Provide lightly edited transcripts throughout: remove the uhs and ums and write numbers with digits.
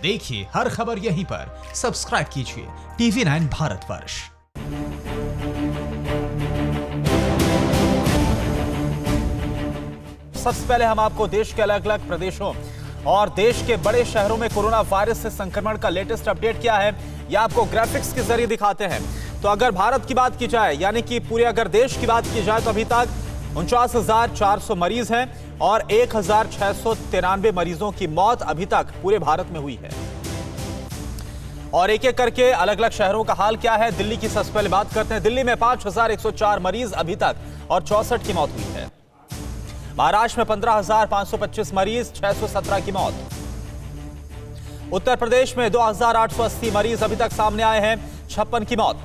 देखिए हर खबर यहीं पर। सब्सक्राइब कीजिए टीवी 9 भारतवर्ष। सबसे पहले हम आपको देश के अलग अलग प्रदेशों और देश के बड़े शहरों में कोरोना वायरस से संक्रमण का लेटेस्ट अपडेट क्या है, यह आपको ग्राफिक्स के जरिए दिखाते हैं। तो अगर भारत की बात की जाए, यानी कि पूरे अगर देश की बात की जाए, तो अभी तक 49,400 मरीज हैं और 1,693 मरीजों की मौत अभी तक पूरे भारत में हुई है। और एक एक करके अलग अलग शहरों का हाल क्या है, दिल्ली की सबसे पहले बात करते हैं। दिल्ली में 5,104 मरीज अभी तक और 64 की मौत हुई है। महाराष्ट्र में 15,525 मरीज, 617 की मौत। उत्तर प्रदेश में 2,880 मरीज अभी तक सामने आए हैं, 56 की मौत।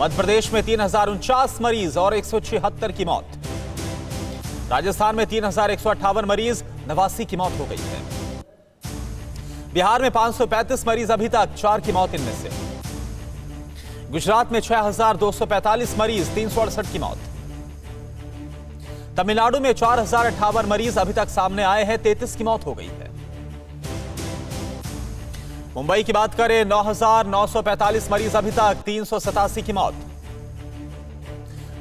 मध्य प्रदेश में 3,049 मरीज और 176 की मौत। राजस्थान में 3,158 मरीज, 89 की मौत हो गई है। बिहार में 535 मरीज अभी तक, 4 की मौत इनमें से। गुजरात में 6,245 मरीज, 368 की मौत। तमिलनाडु में 4,058 मरीज अभी तक सामने आए हैं, 33 की मौत हो गई है। मुंबई की बात करें, 9,945 मरीज अभी तक, 387 की मौत।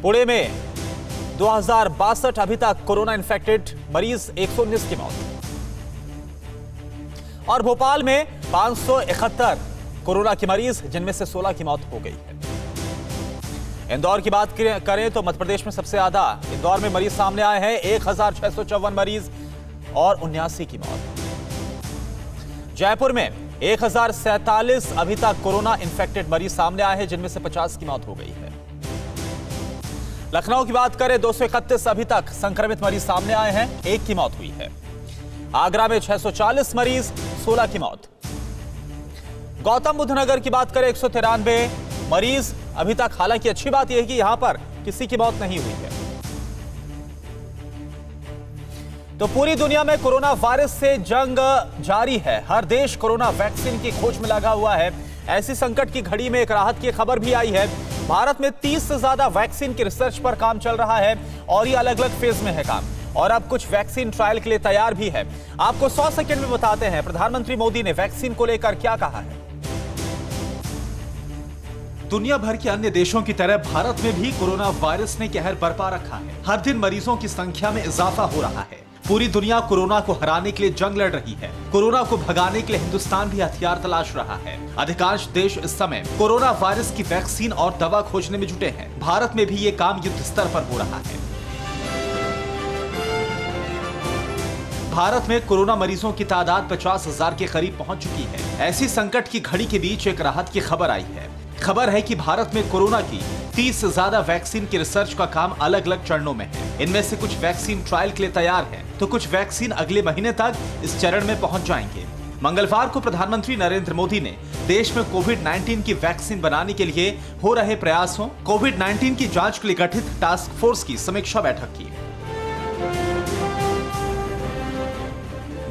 पुणे में 2,062 अभी तक कोरोना इन्फेक्टेड मरीज, 119 की मौत। और भोपाल में 571 कोरोना के मरीज, जिनमें से 16 की मौत हो गई है। इंदौर की बात करें तो मध्य प्रदेश में सबसे ज्यादा इंदौर में मरीज सामने आए हैं, 1,654 मरीज और 79 की मौत। जयपुर में 1,047 अभी तक कोरोना इन्फेक्टेड मरीज सामने आए हैं, जिनमें से 50 की मौत हो गई है। लखनऊ की बात करें, 231 अभी तक संक्रमित मरीज सामने आए हैं, 1 की मौत हुई है। आगरा में 640 मरीज, 16 की मौत। गौतम बुद्ध नगर की बात करें, 193 मरीज अभी तक। हालांकि अच्छी बात यह है कि यहां पर किसी की मौत नहीं हुई है। तो पूरी दुनिया में कोरोना वायरस से जंग जारी है। हर देश कोरोना वैक्सीन की खोज में लगा हुआ है। ऐसी संकट की घड़ी में एक राहत की खबर भी आई है। भारत में 30 से ज्यादा वैक्सीन की रिसर्च पर काम चल रहा है और ये अलग अलग फेज में है काम। और अब कुछ वैक्सीन ट्रायल के लिए तैयार भी है। आपको 100 सेकंड में बताते हैं प्रधानमंत्री मोदी ने वैक्सीन को लेकर क्या कहा है। दुनिया भर के अन्य देशों की तरह भारत में भी कोरोना वायरस ने कहर बरपा रखा है। हर दिन मरीजों की संख्या में इजाफा हो रहा है। पूरी दुनिया कोरोना को हराने के लिए जंग लड़ रही है। कोरोना को भगाने के लिए हिंदुस्तान भी हथियार तलाश रहा है। अधिकांश देश इस समय कोरोना वायरस की वैक्सीन और दवा खोजने में जुटे हैं। भारत में भी ये काम युद्ध स्तर पर हो रहा है। भारत में कोरोना मरीजों की तादाद 50,000 के करीब पहुंच चुकी है। ऐसी संकट की घड़ी के बीच एक राहत की खबर आई है। खबर है कि भारत में कोरोना की 30 से ज्यादा वैक्सीन की रिसर्च का काम अलग अलग चरणों में है। इनमें से कुछ वैक्सीन ट्रायल के लिए तैयार है, तो कुछ वैक्सीन अगले महीने तक इस चरण में पहुंच जाएंगे। मंगलवार को प्रधानमंत्री नरेंद्र मोदी ने देश में कोविड-19 की वैक्सीन बनाने के लिए हो रहे प्रयासों, कोविड-19 की जांच के लिए गठित टास्क फोर्स की समीक्षा बैठक की।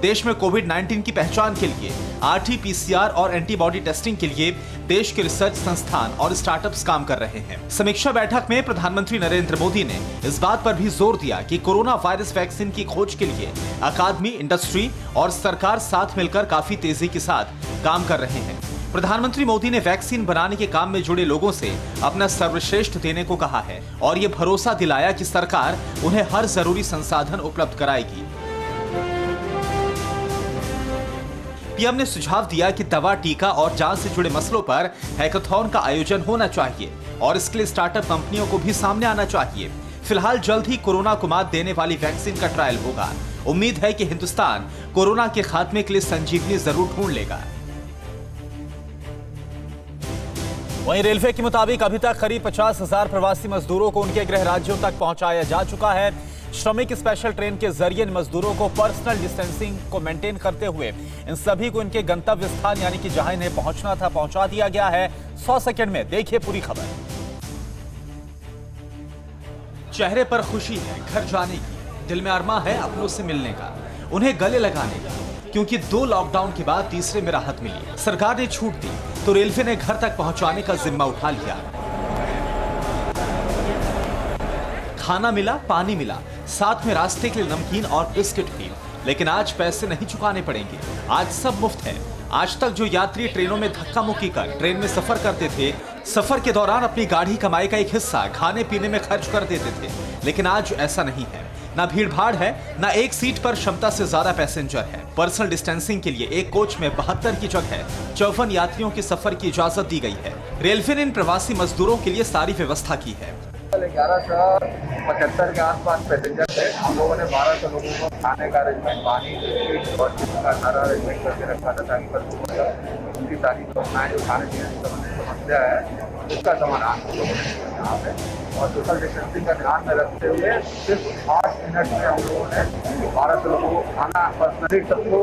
देश में कोविड-19 की पहचान के लिए RT-PCR और एंटीबॉडी टेस्टिंग के लिए देश के रिसर्च संस्थान और स्टार्टअप्स काम कर रहे हैं। समीक्षा बैठक में प्रधानमंत्री नरेंद्र मोदी ने इस बात पर भी जोर दिया कि कोरोना वायरस वैक्सीन की खोज के लिए अकादमी, इंडस्ट्री और सरकार साथ मिलकर काफी तेजी के साथ काम कर रहे हैं। प्रधानमंत्री मोदी ने वैक्सीन बनाने के काम में जुड़े लोगों से अपना सर्वश्रेष्ठ देने को कहा है और ये भरोसा दिलाया कि सरकार उन्हें हर जरूरी संसाधन उपलब्ध कराएगी। पीएम ने सुझाव दिया कि दवा, टीका और जांच से जुड़े मसलों पर हैकाथॉन का आयोजन होना चाहिए और इसके लिए स्टार्टअप कंपनियों को भी सामने आना चाहिए। फिलहाल जल्द ही कोरोना को मात देने वाली वैक्सीन का ट्रायल होगा। उम्मीद है कि हिंदुस्तान कोरोना के खात्मे के लिए संजीवनी जरूर ढूंढ लेगा। वहीं रेलवे के मुताबिक अभी तक करीब 50,000 प्रवासी मजदूरों को उनके गृह राज्यों तक पहुंचाया जा चुका है। श्रमिक स्पेशल ट्रेन के जरिए इन मजदूरों को पर्सनल डिस्टेंसिंग को मेंटेन करते हुए इन सभी को इनके गंतव्य स्थान, यानी कि जहां इन्हें पहुंचना था, पहुंचा दिया गया है। 100 सेकंड में देखिए पूरी खबर। चेहरे पर खुशी है घर जाने की, दिल में अरमा है अपनों से मिलने का, उन्हें गले लगाने का, क्योंकि 2 लॉकडाउन के बाद तीसरे में राहत मिली। सरकार ने छूट दी तो रेलवे ने घर तक पहुंचाने का जिम्मा उठा लिया। खाना मिला, पानी मिला, साथ में रास्ते के लिए नमकीन और बिस्किट भी। लेकिन आज पैसे नहीं चुकाने पड़ेंगे। आज सब मुफ्त है। आज तक जो यात्री ट्रेनों में धक्का मुक्की कर ट्रेन में सफर करते थे, सफर के दौरान अपनी गाढ़ी कमाई का एक हिस्सा खाने पीने में खर्च कर देते थे, लेकिन आज ऐसा नहीं है। ना भीड़ भाड़ है, ना एक सीट पर क्षमता से ज्यादा पैसेंजर है। पर्सनल डिस्टेंसिंग के लिए एक कोच में 72 की जगह 54 यात्रियों के सफर की इजाजत दी गई है। रेलवे ने इन प्रवासी मजदूरों के लिए सारी व्यवस्था की है। 1175 के आसपास पैसेंजर थे। हम लोगों ने 1200 लोगों को खाने का अरेंजमेंट, पानी और का सारा अरेंजमेंट करके रखा था ताकि कल सुबह उनकी सारी समस्याएं जो खाने पीने की समस्या है उसका समाधान हो यहाँ पे। और सोशल डिस्टेंसिंग का ध्यान में रखते हुए सिर्फ 8 मिनट में हम लोगों ने 1200 लोगों को खाना पर्सनली सबको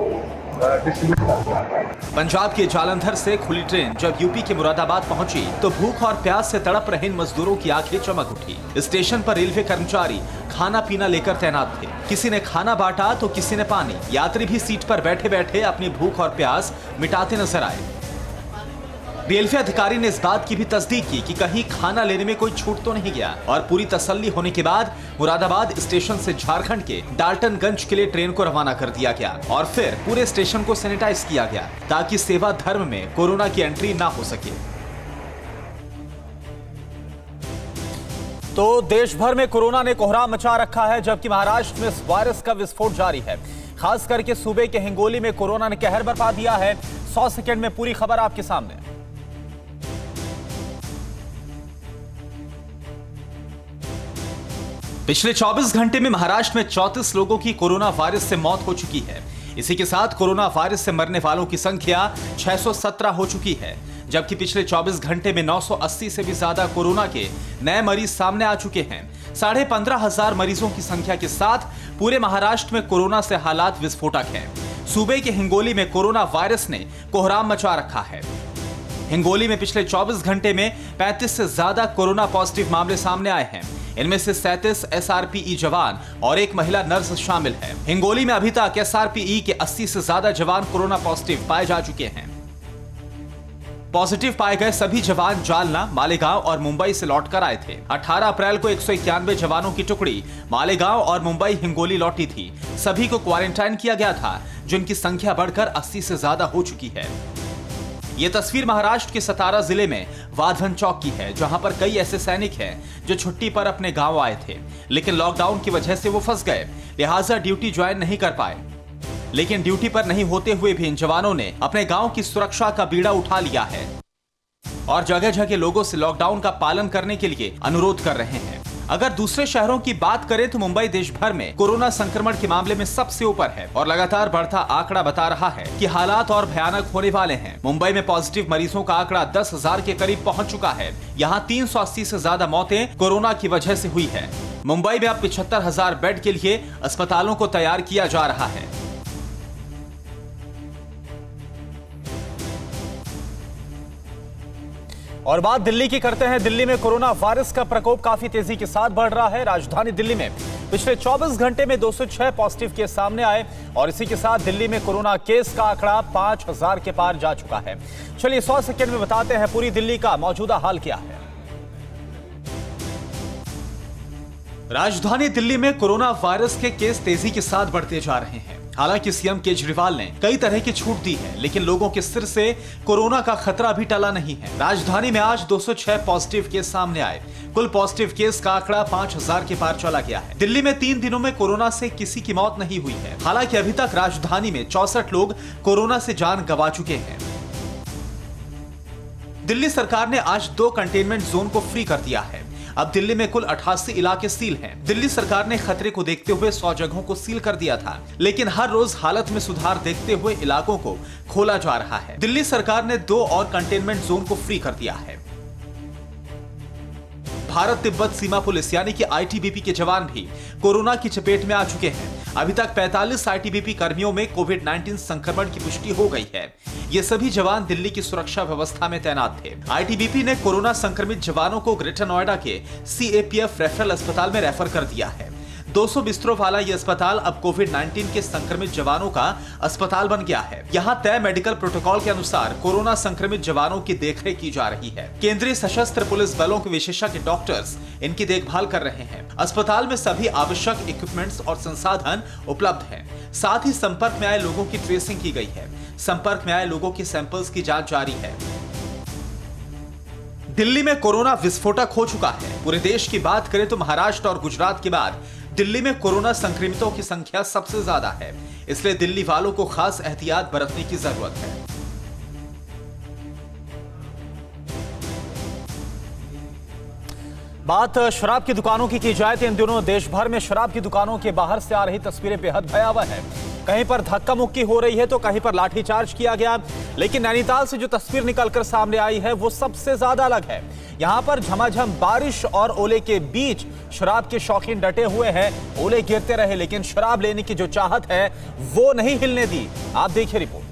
डिस्ट्रीब्यूट कर दिया। पंजाब के जालंधर से खुली ट्रेन जब यूपी के मुरादाबाद पहुंची तो भूख और प्यास से तड़प रहे इन मजदूरों की आंखें चमक उठी। स्टेशन पर रेलवे कर्मचारी खाना पीना लेकर तैनात थे। किसी ने खाना बांटा तो किसी ने पानी। यात्री भी सीट पर बैठे बैठे अपनी भूख और प्यास मिटाते नजर आए। रेलवे अधिकारी ने इस बात की भी तस्दीक की कि कहीं खाना लेने में कोई छूट तो नहीं गया, और पूरी तसल्ली होने के बाद मुरादाबाद स्टेशन से झारखंड के डाल्टनगंज के लिए ट्रेन को रवाना कर दिया गया और फिर पूरे स्टेशन को सैनिटाइज किया गया ताकि सेवा धर्म में कोरोना की एंट्री ना हो सके। तो देश भर में कोरोना ने कोहराम मचा रखा है, जबकि महाराष्ट्र में इस वायरस का विस्फोट जारी है। खास करके सूबे के हिंगोली में कोरोना ने कहर बरपा दिया है। 100 सेकंड में पूरी खबर आपके सामने। पिछले 24 घंटे में महाराष्ट्र में 34 लोगों की कोरोना वायरस से मौत हो चुकी है। इसी के साथ कोरोना वायरस से मरने वालों की संख्या 617 हो चुकी है, जबकि पिछले 24 घंटे में 980 से भी ज्यादा कोरोना के नए मरीज सामने आ चुके हैं। 15,500 मरीजों की संख्या के साथ पूरे महाराष्ट्र में कोरोना से हालात विस्फोटक हैं। सूबे के हिंगोली में कोरोना वायरस ने कोहराम मचा रखा है। हिंगोली में पिछले 24 घंटे में 35 से ज्यादा कोरोना पॉजिटिव मामले सामने आए हैं। इनमें से 37 SRPE जवान और एक महिला नर्स शामिल है। हिंगोली में अभी तक SRPE के 80 से ज्यादा जवान कोरोना पॉजिटिव पाए जा चुके हैं। पॉजिटिव पाए गए सभी जवान जालना, मालेगांव और मुंबई से लौटकर आए थे। 18 अप्रैल को 191 जवानों की टुकड़ी मालेगांव और मुंबई हिंगोली लौटी थी। सभी को क्वारंटाइन किया गया था, जिनकी संख्या बढ़कर 80 से ज्यादा हो चुकी है। ये तस्वीर महाराष्ट्र के सतारा जिले में वाधवन चौक की है, जहां पर कई ऐसे सैनिक हैं जो छुट्टी पर अपने गांव आए थे, लेकिन लॉकडाउन की वजह से वो फंस गए, लिहाजा ड्यूटी ज्वाइन नहीं कर पाए। लेकिन ड्यूटी पर नहीं होते हुए भी इन जवानों ने अपने गांव की सुरक्षा का बीड़ा उठा लिया है और जगह जगह लोगों से लॉकडाउन का पालन करने के लिए अनुरोध कर रहे हैं। अगर दूसरे शहरों की बात करें तो मुंबई देश भर में कोरोना संक्रमण के मामले में सबसे ऊपर है और लगातार बढ़ता आंकड़ा बता रहा है कि हालात और भयानक होने वाले हैं। मुंबई में पॉजिटिव मरीजों का आंकड़ा 10,000 के करीब पहुंच चुका है। यहां 380 से ज्यादा मौतें कोरोना की वजह से हुई है। मुंबई में अब 75,000 बेड के लिए अस्पतालों को तैयार किया जा रहा है। और बात दिल्ली की करते हैं। दिल्ली में कोरोना वायरस का प्रकोप काफी तेजी के साथ बढ़ रहा है। राजधानी दिल्ली में पिछले 24 घंटे में 206 पॉजिटिव केस सामने आए और इसी के साथ दिल्ली में कोरोना केस का आंकड़ा 5,000 के पार जा चुका है। चलिए 100 सेकंड में बताते हैं पूरी दिल्ली का मौजूदा हाल क्या है। राजधानी दिल्ली में कोरोना वायरस के केस तेजी के साथ बढ़ते जा रहे हैं। हालांकि सीएम केजरीवाल ने कई तरह की छूट दी है, लेकिन लोगों के सिर से कोरोना का खतरा भी टला नहीं है। राजधानी में आज 206 पॉजिटिव केस सामने आए। कुल पॉजिटिव केस का आंकड़ा 5,000 के पार चला गया है। दिल्ली में 3 दिनों में कोरोना से किसी की मौत नहीं हुई है। हालांकि अभी तक राजधानी में 64 लोग कोरोना से जान गंवा चुके हैं। दिल्ली सरकार ने आज 2 कंटेनमेंट जोन को फ्री कर दिया है। अब दिल्ली में कुल 88 इलाके सील हैं। दिल्ली सरकार ने खतरे को देखते हुए 100 जगहों को सील कर दिया था, लेकिन हर रोज हालत में सुधार देखते हुए इलाकों को खोला जा रहा है। दिल्ली सरकार ने 2 और कंटेनमेंट जोन को फ्री कर दिया है। भारत तिब्बत सीमा पुलिस यानी कि आईटीबीपी के जवान भी कोरोना की चपेट में आ चुके हैं। अभी तक 45 आईटीबीपी कर्मियों में कोविड-19 संक्रमण की पुष्टि हो गई है। ये सभी जवान दिल्ली की सुरक्षा व्यवस्था में तैनात थे। आईटीबीपी ने कोरोना संक्रमित जवानों को ग्रेटर नोएडा के सीएपीएफ रेफरल अस्पताल में रेफर कर दिया है। 200 बिस्तरों वाला ये अस्पताल अब कोविड-19 के संक्रमित जवानों का अस्पताल बन गया है। यहाँ तय मेडिकल प्रोटोकॉल के अनुसार कोरोना संक्रमित जवानों की देखरेख की जा रही है। केंद्रीय सशस्त्र पुलिस बलों के विशेषज्ञ डॉक्टर्स इनकी देखभाल कर रहे हैं। अस्पताल में सभी आवश्यक इक्विपमेंट्स और संसाधन उपलब्ध हैं। साथ ही संपर्क में आए लोगों की ट्रेसिंग की गई है। संपर्क में आए लोगों की सैंपल्स की जांच जारी है। दिल्ली में कोरोना विस्फोटक हो चुका है। पूरे देश की बात करें तो महाराष्ट्र और गुजरात के बाद दिल्ली में कोरोना संक्रमितों की संख्या सबसे ज्यादा है। इसलिए दिल्ली वालों को खास एहतियात बरतने की जरूरत है। बात शराब की दुकानों की जाए तो इन दिनों देश भर में शराब की दुकानों के बाहर से आ रही तस्वीरें बेहद भयावह है। कहीं पर धक्का मुक्की हो रही है तो कहीं पर लाठीचार्ज किया गया। लेकिन नैनीताल से जो तस्वीर निकलकर सामने आई है वो सबसे ज्यादा अलग है। यहां पर झमाझम बारिश और ओले के बीच शराब के शौकीन डटे हुए हैं। ओले गिरते रहे लेकिन शराब लेने की जो चाहत है वो नहीं हिलने दी। आप देखिए रिपोर्ट।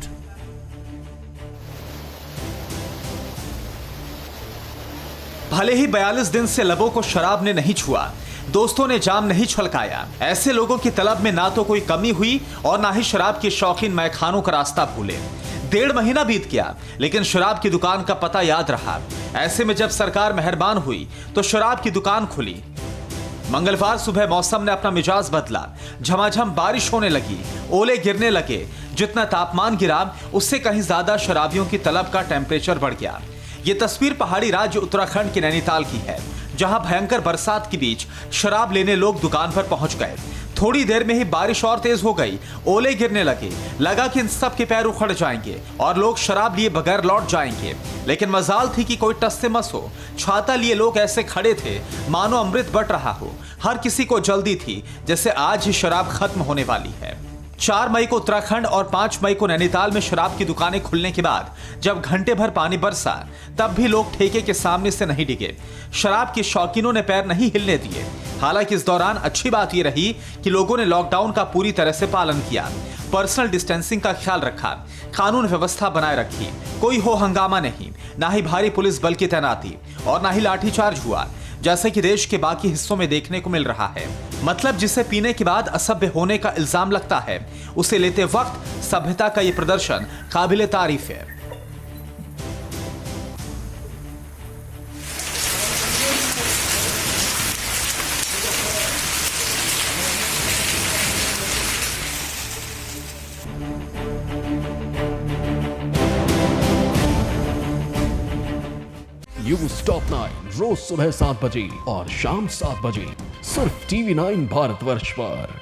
भले ही 42 दिन से लबों को शराब ने नहीं छुआ, दोस्तों ने जाम नहीं छलकाया, ऐसे लोगों की तलब में ना तो कोई कमी हुई और ना ही शराब के शौकीन मैखानों का रास्ता भूले। 1.5 महीना बीत गया लेकिन शराब की दुकान का पता याद रहा। ऐसे में जब सरकार मेहरबान हुई तो शराब की दुकान खुली। मंगलवार सुबह मौसम ने अपना मिजाज बदला। झमाझम बारिश होने लगी, ओले गिरने लगे। जितना तापमान गिरा उससे कहीं ज्यादा शराबियों की तलब का टेम्परेचर बढ़ गया। ये तस्वीर पहाड़ी राज्य उत्तराखंड के नैनीताल की है, जहां भयंकर बरसात के बीच शराब लेने लोग दुकान पर पहुंच गए। थोड़ी देर में ही बारिश और तेज हो गई, ओले गिरने लगे। लगा कि इन सब के पैर उखड़ जाएंगे और लोग शराब लिए बगैर लौट जाएंगे। लेकिन मजाल थी कि कोई टस से मस हो। छाता लिए लोग ऐसे खड़े थे मानो अमृत बट रहा हो। हर किसी को जल्दी थी जैसे आज ही शराब खत्म होने वाली है। 4 मई को उत्तराखंड और 5 मई को नैनीताल में शराब की दुकानें खुलने के बाद जब घंटे भर पानी बरसा तब भी लोग ठेके के सामने से नहीं डिगे। शराब के शौकीनों ने पैर नहीं हिलने दिए। हालांकि इस दौरान अच्छी बात यह रही कि लोगों ने लॉकडाउन का पूरी तरह से पालन किया, पर्सनल डिस्टेंसिंग का ख्याल रखा, कानून व्यवस्था बनाए रखी। कोई हो हंगामा नहीं, ना ही भारी पुलिस बल की तैनाती और ना ही लाठीचार्ज हुआ जैसे कि देश के बाकी हिस्सों में देखने को मिल रहा है। मतलब जिसे पीने के बाद असभ्य होने का इल्जाम लगता है, उसे लेते वक्त सभ्यता का यह प्रदर्शन काबिले तारीफ है। न्यूज़ टॉप 9 रोज सुबह 7 बजे और शाम 7 बजे सिर्फ TV9 भारतवर्ष पर।